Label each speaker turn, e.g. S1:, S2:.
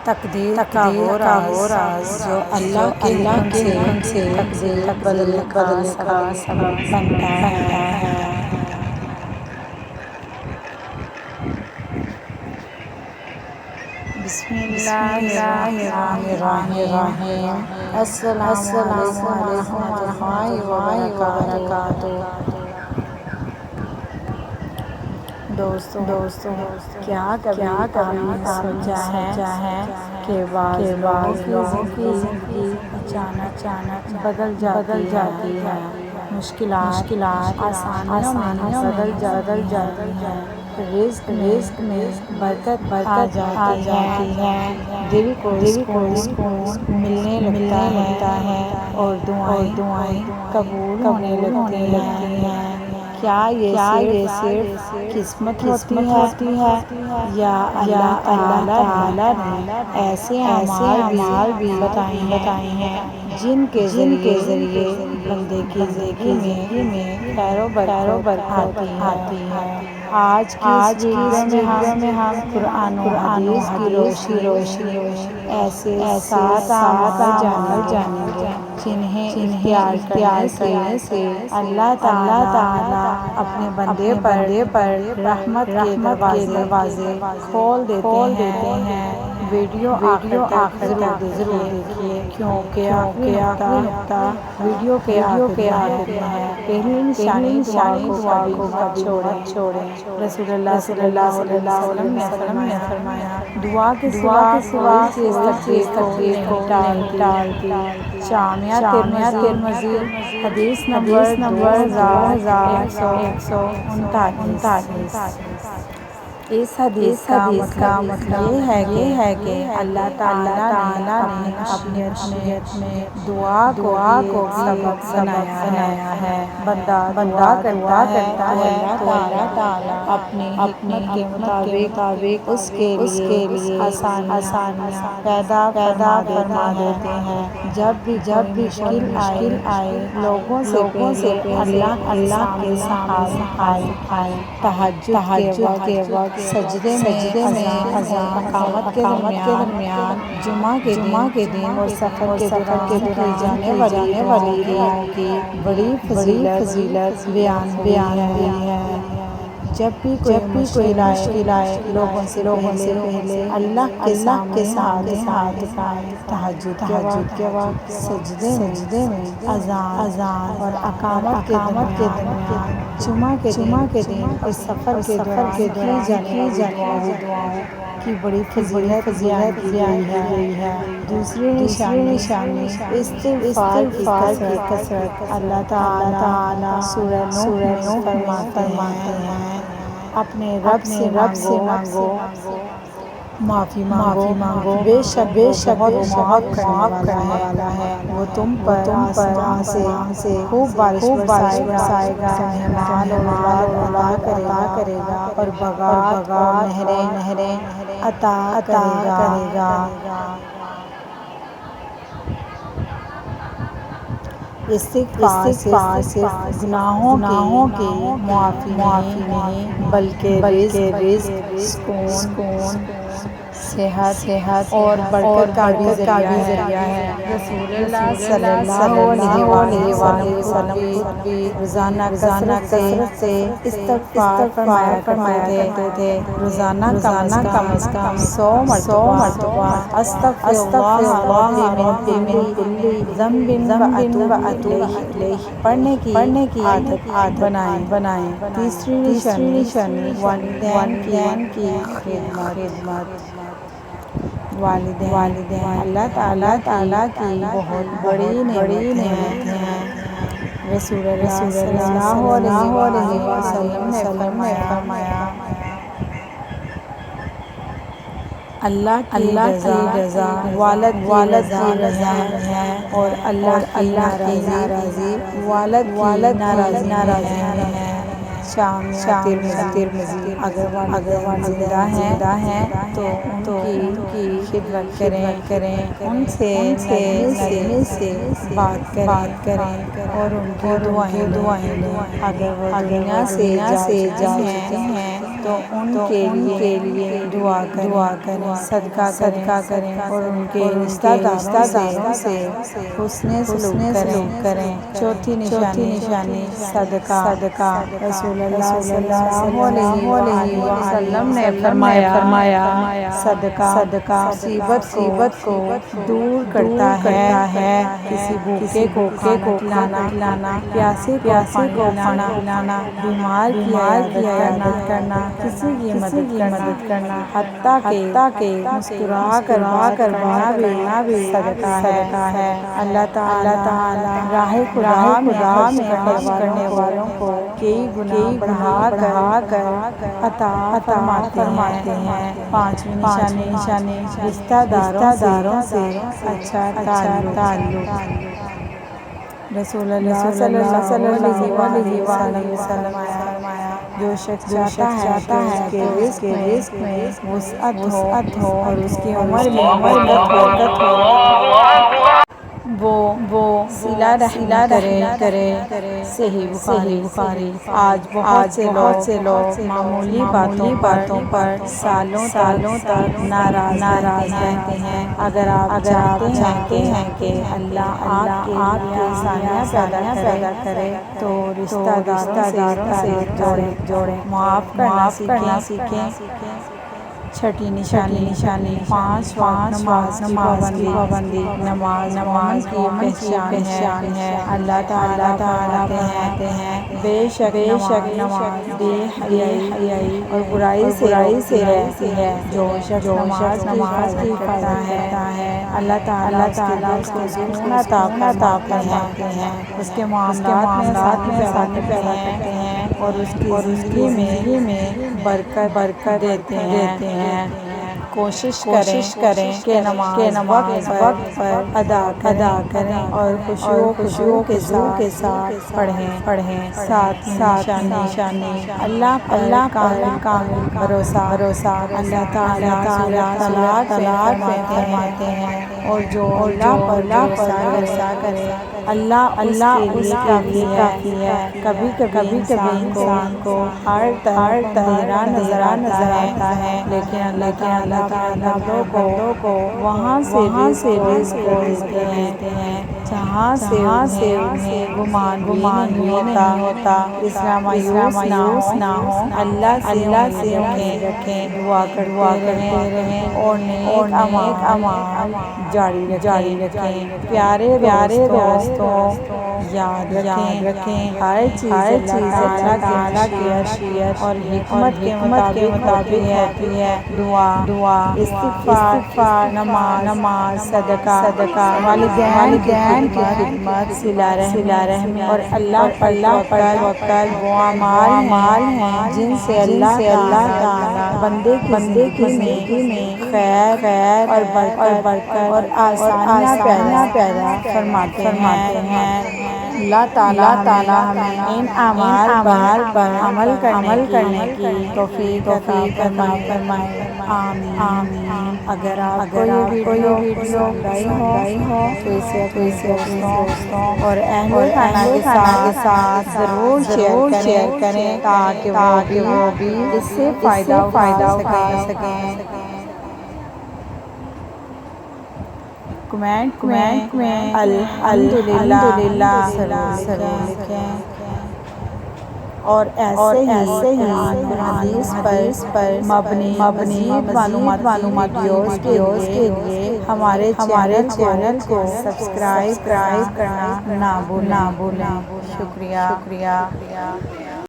S1: تقدیر کا وہ راز جو اللہ کے حکم سے تقدیر بدلنے کا سبب بنتا ہے۔ بسم اللہ الرحمن الرحیم۔ السلام علیکم ورحمۃ اللہ وبرکاتہ۔ دوستو کیا کبھی آپ نے سوچا ہے کہ بعض لوگوں کی زندگی اچانک بدل جاتی ہے، مشکلات آسانیوں میں بدل جاتی ہیں، رزق میں برکت آ جاتی ہے، دل کو سکون ملنے لگتا ہے اور دعائیں قبول ہونے لگتی ہیں۔ کیا یہ صرف قسمت ہوتی ہے یا اللہ تعالیٰ نے ایسے اعمال بھی بتائے ہیں جن کے ذریعے بندے کی زندگی میں خیر و برکت آتی ہے؟ آج کی ویڈیو میں ہم قرآن و حدیث کی روشنی ایسے 7 اعمال جانیں گے جنہیں اختیار کرنے سے اللہ تعالیٰ اپنے بندے پر رحمت کے دروازے کھول دیتے ہیں۔ ویڈیو آخر تک ضرور دیکھیے کیونکہ آخری نقطہ ویڈیو کے آخر میں ہے۔ پہلی نشانی دعا کو مت چھوڑیں۔ رسول اللہ صلی اللہ علیہ وسلم نے فرمایا دعا کے سوا کوئی چیز تقدیر کو نہیں ٹالتی۔ جامعہ ترمذی حدیث نمبر 2139۔ اس حدیث کا مطلب یہ ہے کہ اللہ تعالیٰ نے اپنی مشیت میں دعا کو سبب بنایا ہے۔ بندہ دعا کرتا ہے تو اللہ تعالیٰ اپنی حکمت کے مطابق اس کے لیے آسانیاں پیدا فرما دیتے ہیں۔ جب بھی مشکل آئے لوگوں سے پہلے اللہ کے سامنے حاضر آئے۔ تہجد کے وقت سجدے میں اذان اقامت کے درمیان جمعہ کے دن اور سفر کے دوران کی جانے والی دعاؤں کی بڑی فضیلت بیان ہوئی ہے۔ جب بھی کوئی مشکل آئے لوگوں سے پہلے اللہ کے سامنے ہاتھ اٹھائیں۔ تہجد کے وقت سجدے میں اذان اور اقامت کے درمیان جمعہ کے دن اور سفر کے دوران کی جانے والی دعاؤں کی بڑی فضیلت بیان کی گئی ہے۔ دوسری نشانی استغفار کی کثرت۔ اللہ تعالیٰ سورہ نوح میں فرماتے ہیں اپنے رب سے مانگو، معافی مانگو، بے شک وہ بہت معاف کرنے والا ہے۔ وہ تم پر آسمان سے خوب بارش برسائے گا، مہمان اور اولاد عطا کرے گا اور باغات اور نہریں عطا کرے گا۔ استغفار صرف گناہوں کی معافی نہیں بلکہ رزق، سکون، صحت اور برکت کا بھی ذریعہ ہے۔ رسول اللہ صلی اللہ علیہ وسلم بھی روزانہ کثرت سے استغفار فرمایا کرتے تھے۔ روزانہ کم از کم 100 مرتبہ استغفر اللہ من کل ذنب واتوب الیہ پڑھنے کی عادت بنائیں۔ تیسری نشانی والدین کی خدمت۔ والدین اللہ تعالیٰ کی بہت بڑی نعمت ہیں۔ رسول اللہ صلی اللہ علیہ وسلم نے فرمایا اللہ کی رضا والد کی رضا ہے اور اللہ کی ناراضی والد کی ناراضی ہے۔ جامعہ ترمذی اگر والد زندہ ہیں تو ان کی خدمت کریں، ان سے نرمی سے بات کریں اور ان کی دعائیں لیں۔ اگر وہ دنیا سے جا چکے ہیں تو ان کے لیے دعا کریں، صدقہ کریں اور ان کے رشتہ داروں سے حسن سلوک کریں۔ چوتھی نشانی صدقہ۔ رسول اللہ صلی اللہ علیہ وآلہ وسلم نے فرمایا صدقہ مصیبت کو دور کرتا ہے۔ کسی بھوکے کو کھانا کھلانا، پیاسے کو پانی پلانا، بیمار کی عیادت کرنا، کسی کی مدد کرنا، حتیٰ کہ مسکرا کر بات کرنا بھی صدقہ ہے۔ اللہ تعالیٰ راہ خدا میں خرچ کرنے والوں کو کئی گنا بڑھا کر عطا فرماتے ہیں۔ پانچویں نشانی رشتہ داروں سے اچھا تعلق۔ رسول اللہ صلی اللہ علیہ وسلم فرمایا جو شخص چاہتا ہے کہ رزق میں وسعت ہو اور اس کی عمر میں برکت ہو، وہ صلہ رحمی کرے۔ صحیح بخاری۔ آج بہت سے لوگ معمولی باتوں پر سالوں تک ناراض رہتے ہیں۔ اگر آپ چاہتے ہیں کہ اللہ آپ کے آسانیاں پیدا کرے تو رشتہ داروں سے جوڑیں، معاف کرنا سیکھیں۔ چھٹی نشانی 5 وقت نماز کی پابندی۔ نماز کی پہچان ہے۔ اللہ تعالیٰ فرماتے ہیں بے شک نماز بے حیائی اور برائی سے روکتی ہے۔ جو شخص نماز کی کرتا ہے اللہ تعالیٰ اس کو سکون عطا فرماتے ہیں، اس کے معاملات میں آسانی پیدا کرتے ہیں اور اس کی زندگی میں برکت دیتے ہیں۔ کوشش کریں کہ نماز وقت پر ادا کریں اور خشوع کے ساتھ پڑھیں۔ ساتھ نشانی اللہ کا کامل بھروسہ۔ اللہ تعالیٰ طلاق فرماتے ہیں اور جو اللہ پر بھروسہ کرے اللہ اس کے لیے کافی ہے۔ کبھی انسان کو ہر طرف اندھیرا نظر آتا ہے، لیکن اللہ تعالیٰ کو وہاں سے رزق دیتے ہیں جہاں سے انہیں گمان بھی نہیں ہوتا۔ اس طرح مایوس نہ ہو، اللہ سے امید رکھیں، دعا کرتے رہیں اور نیک اعمال جاری رکھیں۔ پیارے دوستوں یاد رکھیں ہر چیز اللہ تعالیٰ کی عطیت اور حکمت کے مطابق ہوتی ہے۔ دعا، استغفار، نماز، صدقہ، والدین کی خدمت، صلہ رحمی اور اللہ پر توکل وہ اعمال ہیں جن سے اللہ تعالیٰ بندے کی زندگی میں خیر اور برکت اور آسانیاں پیدا فرماتے ہیں۔ اللہ تعالیٰ ہمیں ان اعمال پر عمل کرنے کی توفیق عطا فرمائے۔ آمین۔ اگر آپ کو یہ ویڈیو پسند ہو تو اسے اپنے دوستوں اور اہل خانہ کے ساتھ ضرور شیئر کریں تاکہ وہ بھی اس سے فائدہ اٹھا سکیں۔ کمنٹ میں الحمدللہ لکھیں اور ایسے ہی حدیث پر مبنی معلومات ویڈیوز کے لیے ہمارے چینل کو سبسکرائب کرنا نہ بھولیں۔ شکریہ۔